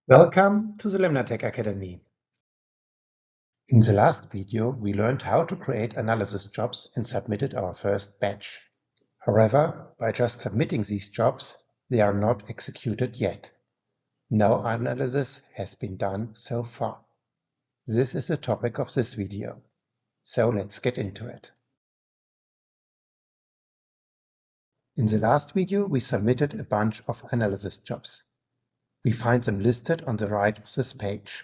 Welcome to the LemnaTec Academy. In the last video, we learned how to create analysis jobs and submitted our first batch. However, by just submitting these jobs, they are not executed yet. No analysis has been done so far. This is the topic of this video. So let's get into it. In the last video, we submitted a bunch of analysis jobs. We find them listed on the right of this page.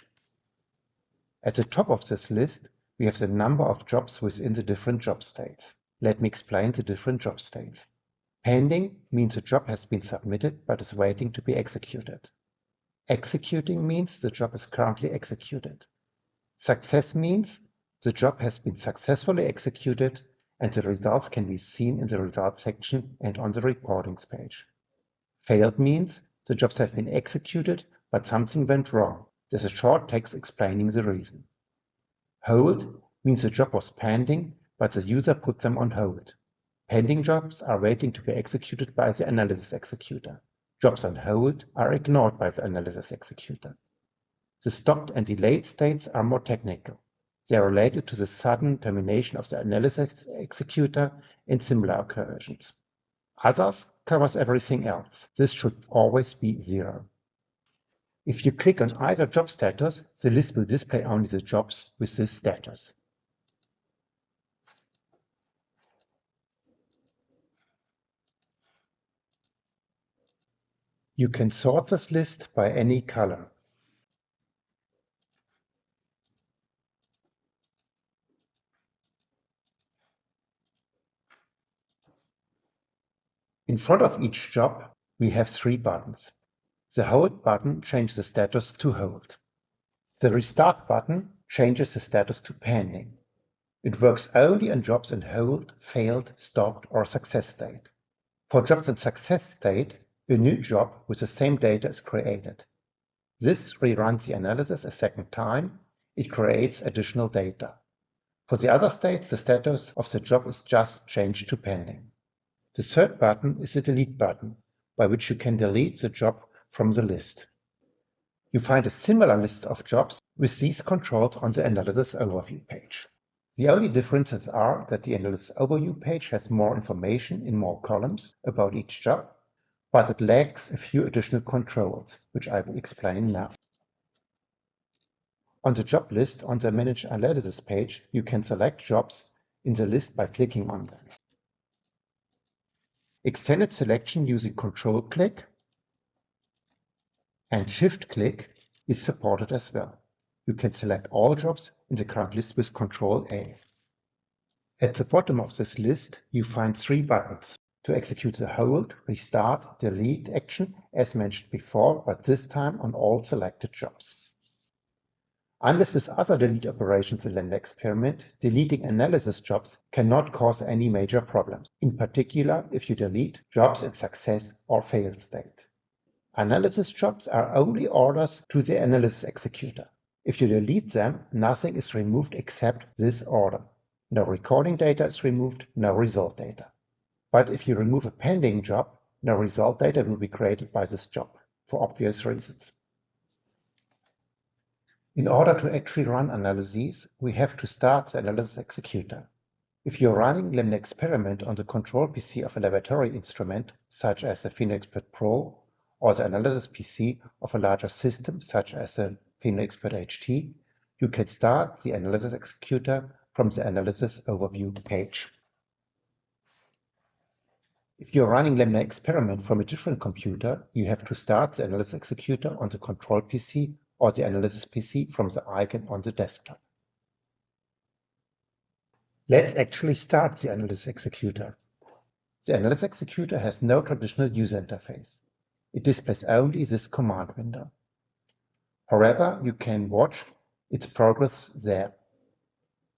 At the top of this list, we have the number of jobs within the different job states. Let me explain the different job states. Pending means the job has been submitted but is waiting to be executed. Executing means the job is currently executed. Success means the job has been successfully executed and the results can be seen in the results section and on the reportings page. Failed means the jobs have been executed but something went wrong. There's a short text explaining the reason. Hold means the job was pending, but the user put them on hold. Pending jobs are waiting to be executed by the analysis executor. Jobs on hold are ignored by the analysis executor. The stopped and delayed states are more technical. They are related to the sudden termination of the analysis executor in similar occurrences. Others covers everything else. This should always be 0. If you click on either job status, the list will display only the jobs with this status. You can sort this list by any column. In front of each job, we have 3 buttons. The Hold button changes the status to Hold. The Restart button changes the status to Pending. It works only on jobs in Hold, Failed, Stopped, or Success state. For jobs in Success state, a new job with the same data is created. This reruns the analysis a second time. It creates additional data. For the other states, the status of the job is just changed to Pending. The third button is the Delete button, by which you can delete the job from the list. You find a similar list of jobs with these controls on the Analysis Overview page. The only differences are that the Analysis Overview page has more information in more columns about each job, but it lacks a few additional controls, which I will explain now. On the job list on the Manage Analysis page, you can select jobs in the list by clicking on them. Extended selection using Control-click and Shift-click is supported as well. You can select all jobs in the current list with Control-A. At the bottom of this list, you find 3 buttons to execute the Hold, Restart, Delete action as mentioned before, but this time on all selected jobs. Unless with other delete operations in LemnaExperiment, deleting analysis jobs cannot cause any major problems, in particular if you delete jobs in success or failed state. Analysis jobs are only orders to the analysis executor. If you delete them, nothing is removed except this order. No recording data is removed, no result data. But if you remove a pending job, no result data will be created by this job, for obvious reasons. In order to actually run analyses, we have to start the analysis executor. If you're running LemnaExperiment on the control PC of a laboratory instrument, such as the PhenoExpert Pro, or the analysis PC of a larger system, such as the PhenoExpert HT, you can start the analysis executor from the Analysis Overview page. If you're running LemnaExperiment from a different computer, you have to start the analysis executor on the control PC or the analysis PC from the icon on the desktop. Let's actually start the analysis executor. The analysis executor has no traditional user interface. It displays only this command window. However, you can watch its progress there.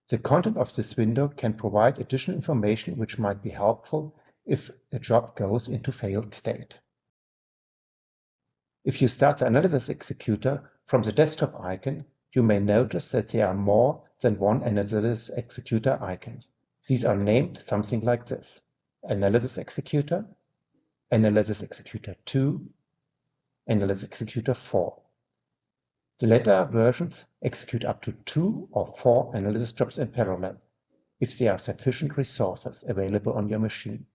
The content of this window can provide additional information which might be helpful if a job goes into failed state. If you start the analysis executor from the desktop icon, you may notice that there are more than one analysis executor icon. These are named something like this: Analysis Executor, Analysis Executor 2, Analysis Executor 4. The latter versions execute up to 2 or 4 analysis jobs in parallel, if there are sufficient resources available on your machine.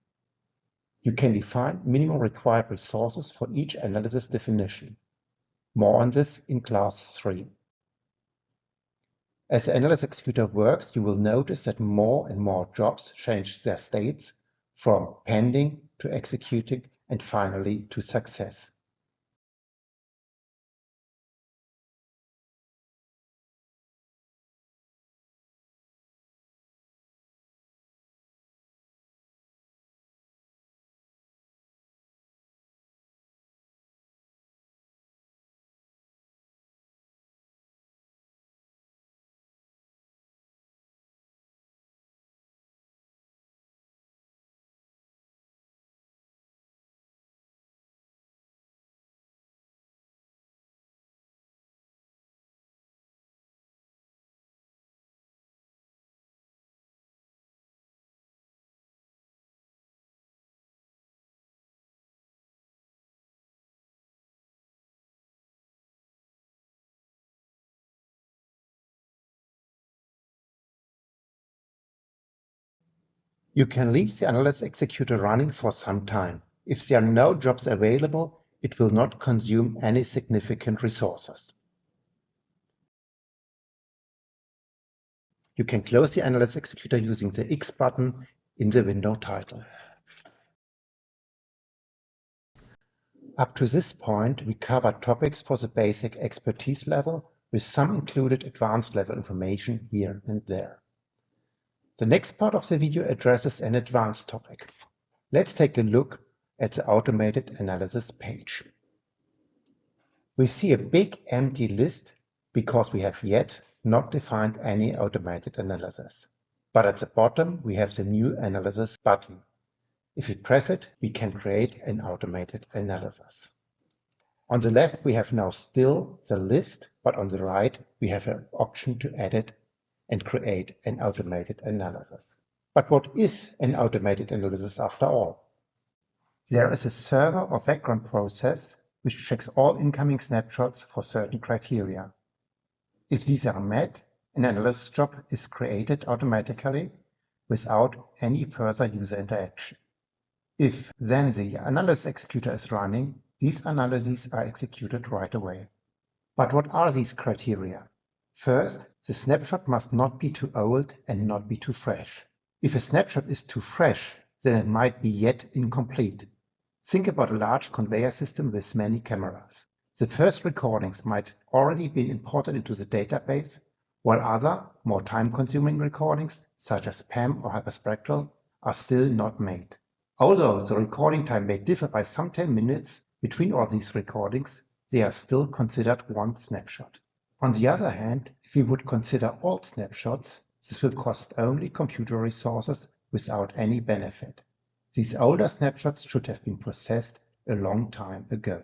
You can define minimum required resources for each analysis definition. More on this in class 3. As the Analysis Executor works, you will notice that more and more jobs change their states from pending to executing and finally to success. You can leave the Analysis Executor running for some time. If there are no jobs available, it will not consume any significant resources. You can close the Analysis Executor using the X button in the window title. Up to this point, we covered topics for the basic expertise level, with some included advanced level information here and there. The next part of the video addresses an advanced topic. Let's take a look at the automated analysis page. We see a big empty list because we have yet not defined any automated analysis. But at the bottom, we have the New Analysis button. If we press it, we can create an automated analysis. On the left, we have now still the list, but on the right, we have an option to edit and create an automated analysis. But what is an automated analysis after all? There is a server or background process which checks all incoming snapshots for certain criteria. If these are met, an analysis job is created automatically without any further user interaction. If then the Analysis Executor is running, these analyses are executed right away. But what are these criteria? First, the snapshot must not be too old and not be too fresh. If a snapshot is too fresh, then it might be yet incomplete. Think about a large conveyor system with many cameras. The first recordings might already be imported into the database, while other, more time-consuming recordings, such as PAM or hyperspectral, are still not made. Although the recording time may differ by some 10 minutes between all these recordings, they are still considered one snapshot. On the other hand, if we would consider all snapshots, this will cost only computer resources without any benefit. These older snapshots should have been processed a long time ago.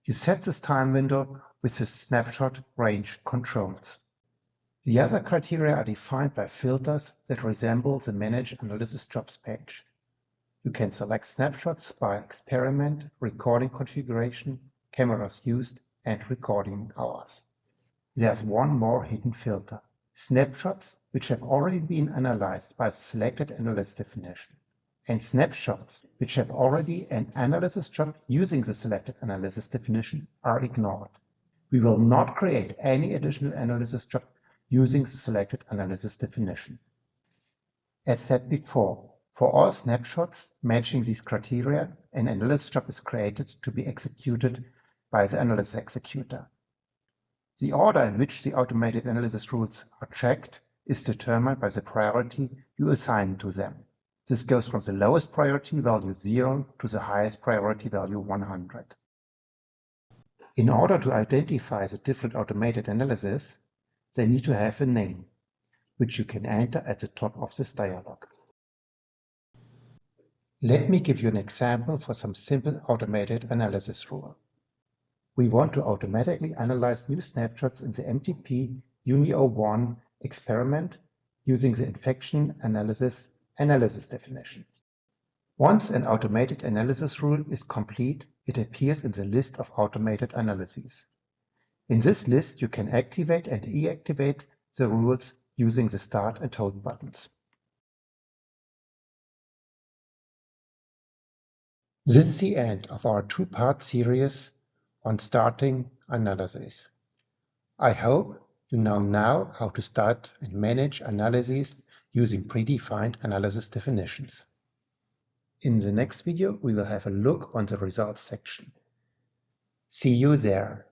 You set this time window with the snapshot range controls. The other criteria are defined by filters that resemble the Manage Analysis Jobs page. You can select snapshots by experiment, recording configuration, cameras used, and recording hours. There's one more hidden filter: snapshots which have already been analyzed by the selected analysis definition, and snapshots which have already an analysis job using the selected analysis definition are ignored. We will not create any additional analysis job using the selected analysis definition. As said before, for all snapshots matching these criteria, an analysis job is created to be executed by the Analysis Executor. The order in which the automated analysis rules are checked is determined by the priority you assign to them. This goes from the lowest priority value 0 to the highest priority value 100. In order to identify the different automated analyses, they need to have a name, which you can enter at the top of this dialog. Let me give you an example for some simple automated analysis rule. We want to automatically analyze new snapshots in the MTP Uni-01 experiment using the infection analysis definition. Once an automated analysis rule is complete, it appears in the list of automated analyses. In this list, you can activate and deactivate the rules using the Start and Hold buttons. This is the end of our two-part series on starting analyses. I hope you know now how to start and manage analyses using predefined analysis definitions. In the next video, we will have a look on the results section. See you there.